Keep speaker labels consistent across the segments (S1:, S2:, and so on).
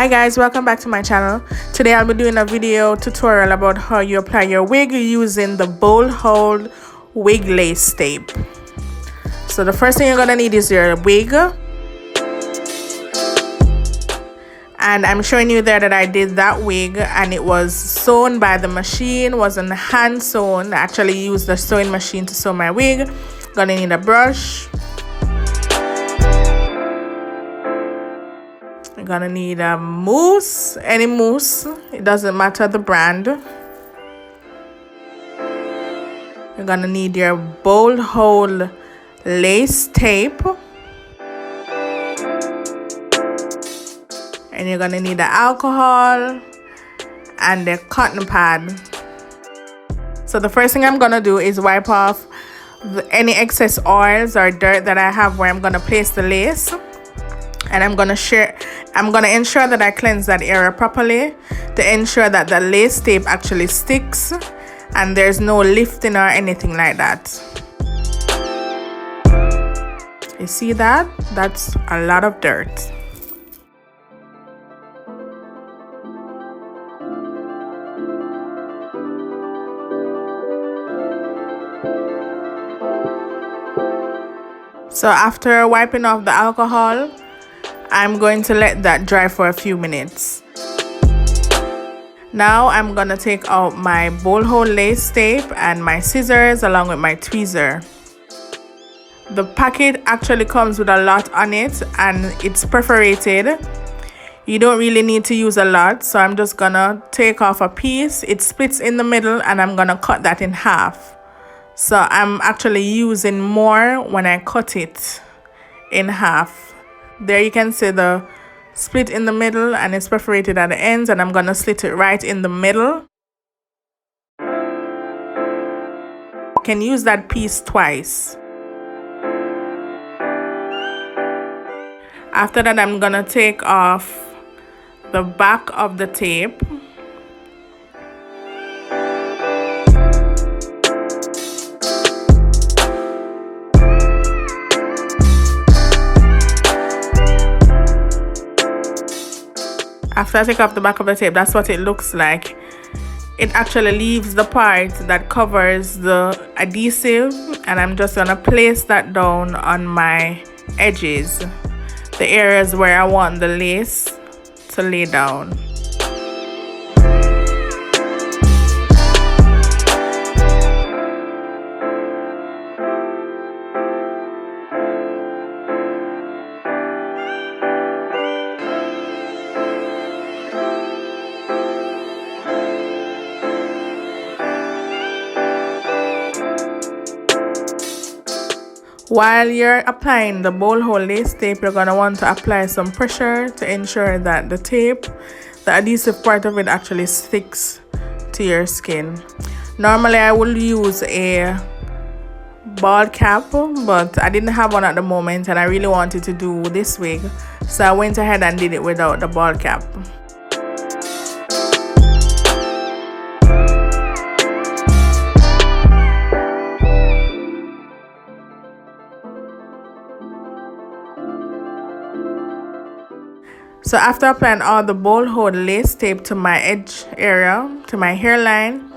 S1: Hi guys, welcome back to my channel. Today I'll be doing a video tutorial about how you apply your wig using the Boldhold wig lace tape. So the first thing you're gonna need is your wig, and I'm showing you there that I did that wig and it was sewn by the machine, wasn't hand sewn. I actually used the sewing machine to sew my wig. Gonna need a brush. You're gonna need a mousse, any mousse, it doesn't matter the brand. You're gonna need your Boldhold lace tape, and you're gonna need the alcohol and the cotton pad. So the first thing I'm gonna do is wipe off any excess oils or dirt that I have where I'm gonna place the lace. And I'm gonna ensure that I cleanse that area properly to ensure that the lace tape actually sticks and there's no lifting or anything like that. You see that? That's a lot of dirt. So after wiping off the alcohol, I'm going to let that dry for a few minutes. Now I'm gonna take out my Boldhold lace tape and my scissors along with my tweezer. The packet actually comes with a lot on it and it's perforated. You don't really need to use a lot, so I'm just gonna take off a piece. It splits in the middle and I'm gonna cut that in half. So I'm actually using more when I cut it in half. There you can see the split in the middle and it's perforated at the ends, and I'm gonna slit it right in the middle. You can use that piece twice. After that, I'm gonna take off the back of the tape. After I take off the back of the tape, that's what it looks like. It actually leaves the part that covers the adhesive, and I'm just gonna place that down on my edges, the areas where I want the lace to lay down. While you're applying the Boldhold lace tape, you're going to want to apply some pressure to ensure that the tape, the adhesive part of it, actually sticks to your skin. Normally I will use a bald cap, but I didn't have one at the moment and I really wanted to do this wig, so I went ahead and did it without the bald cap. So after applying all the Boldhold lace tape to my edge area, to my hairline,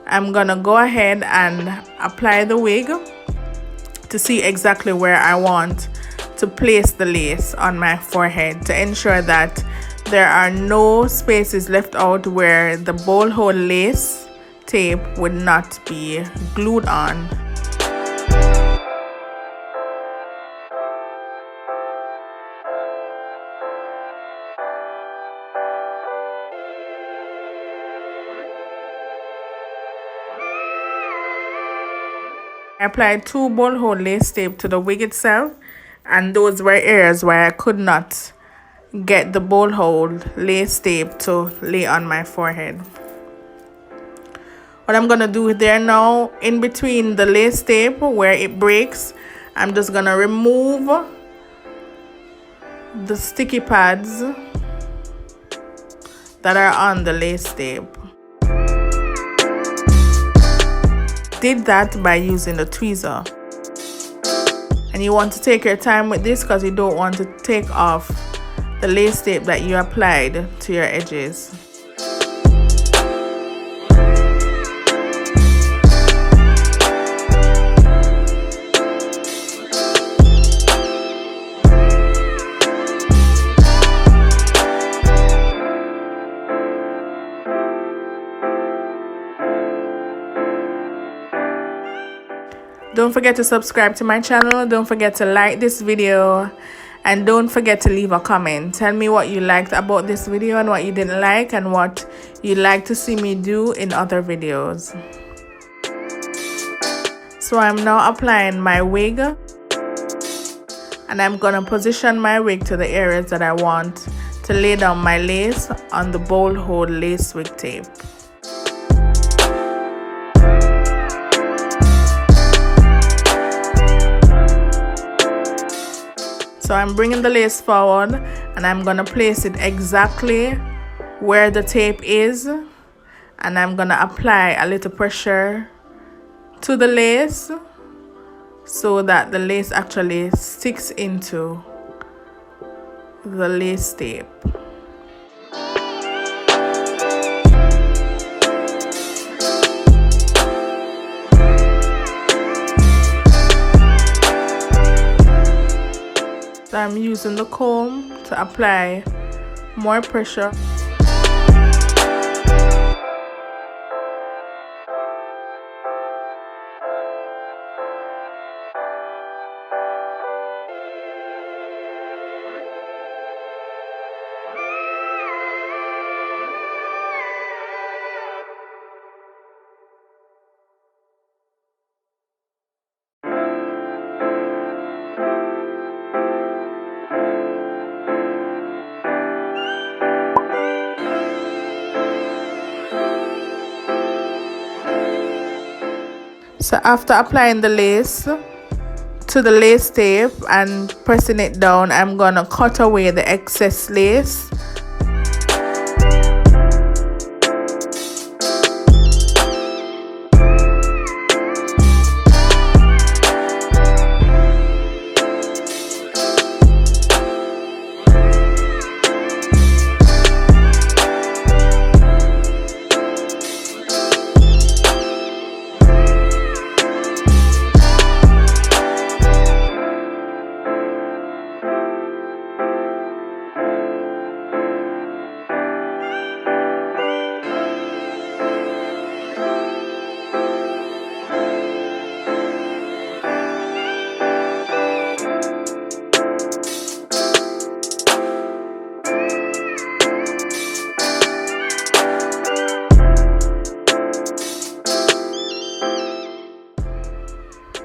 S1: I'm gonna go ahead and apply the wig to see exactly where I want to place the lace on my forehead to ensure that there are no spaces left out where the Boldhold lace tape would not be glued on. I applied 2 Boldhold lace tape to the wig itself, and those were areas where I could not get the Boldhold lace tape to lay on my forehead. What I'm gonna do there now, in between the lace tape where it breaks, I'm just gonna remove the sticky pads that are on the lace tape. Did that by using the tweezer. And you want to take your time with this because you don't want to take off the lace tape that you applied to your edges. Don't forget to subscribe to my channel. Don't forget to like this video. And don't forget to leave a comment. Tell me what you liked about this video and what you didn't like, and what you'd like to see me do in other videos. So I'm now applying my wig. And I'm going to position my wig to the areas that I want to lay down my lace on the Boldhold lace wig tape. So I'm bringing the lace forward and I'm going to place it exactly where the tape is, and I'm going to apply a little pressure to the lace so that the lace actually sticks into the lace tape. So I'm using the comb to apply more pressure. So after applying the lace to the lace tape and pressing it down, I'm gonna cut away the excess lace.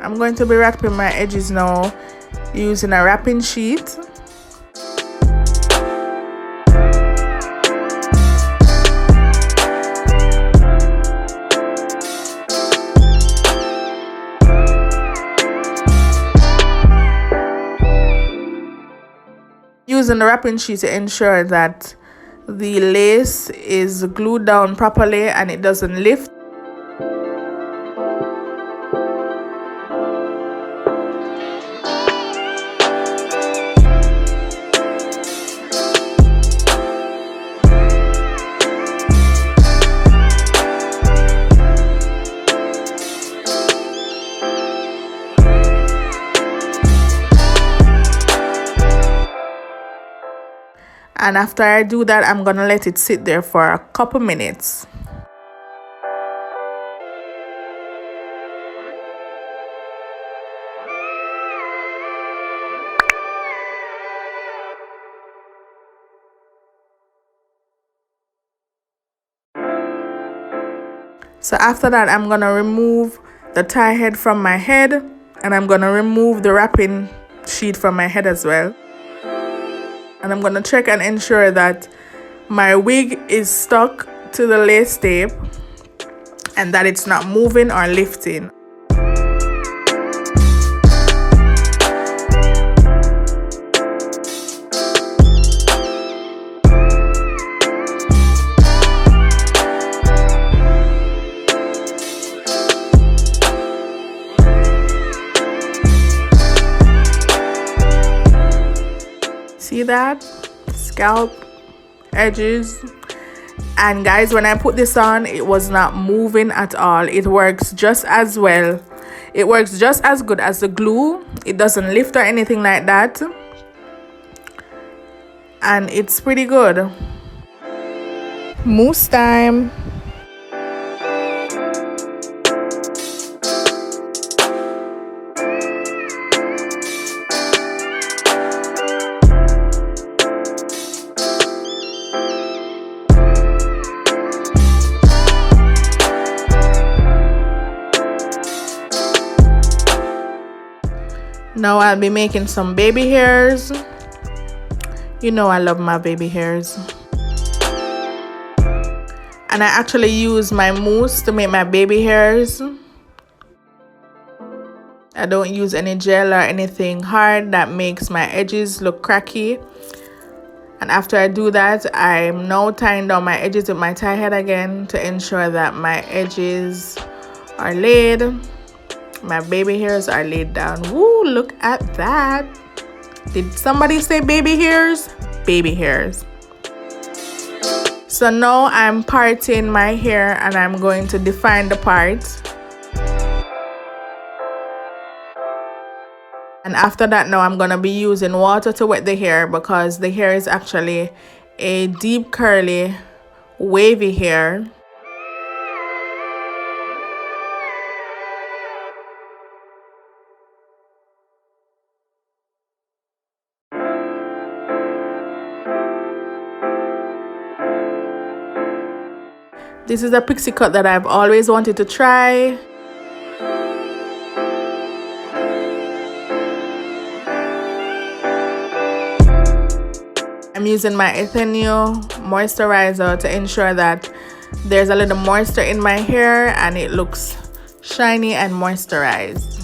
S1: I'm going to be wrapping my edges now using a wrapping sheet. Using the wrapping sheet to ensure that the lace is glued down properly and it doesn't lift. And after I do that, I'm gonna let it sit there for a couple minutes. So after that, I'm gonna remove the tie head from my head, and I'm gonna remove the wrapping sheet from my head as well. And I'm gonna check and ensure that my wig is stuck to the lace tape and that it's not moving or lifting. See that? scalp edges. And guys, when I put this on, it was not moving at all. It works just as well. It works just as good as the glue. It doesn't lift or anything like that. And it's pretty good. Mousse time. Now I'll be making some baby hairs. You know I love my baby hairs. And I actually use my mousse to make my baby hairs. I don't use any gel or anything hard that makes my edges look cracky. And after I do that, I'm now tying down my edges with my tie head again to ensure that my edges are laid. My baby hairs are laid down. Woo, look at that. Did somebody say baby hairs? Baby hairs. So now I'm parting my hair and I'm going to define the parts. And after that, now I'm going to be using water to wet the hair because the hair is actually a deep curly wavy hair. This is a pixie cut that I've always wanted to try. I'm using my Ethenio moisturizer to ensure that there's a little moisture in my hair and it looks shiny and moisturized.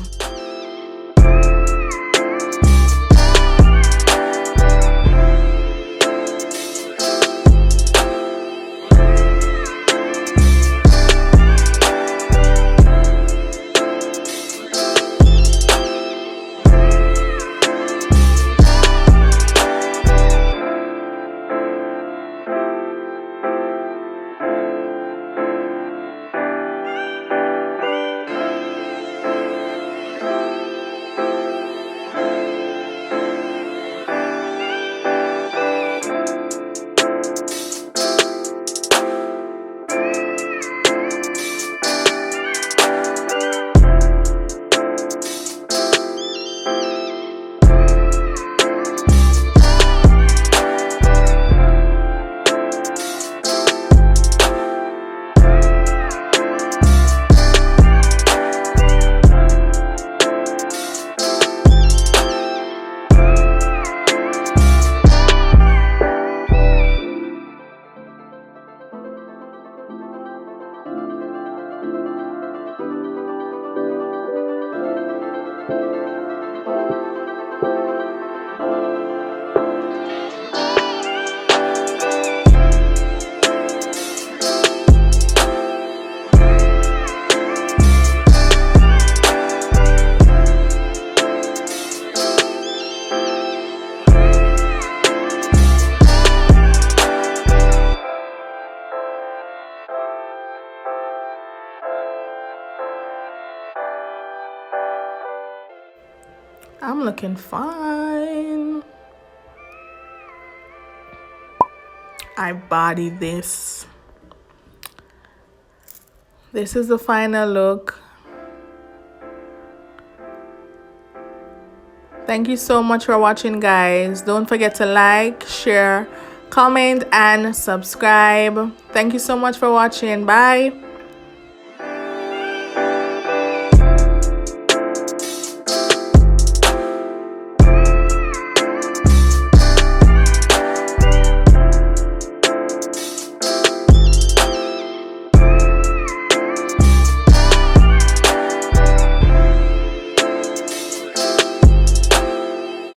S1: I'm looking fine. I body this. This is the final look. Thank you so much for watching, guys. Don't forget to like, share, comment, and subscribe. Thank you so much for watching. Bye.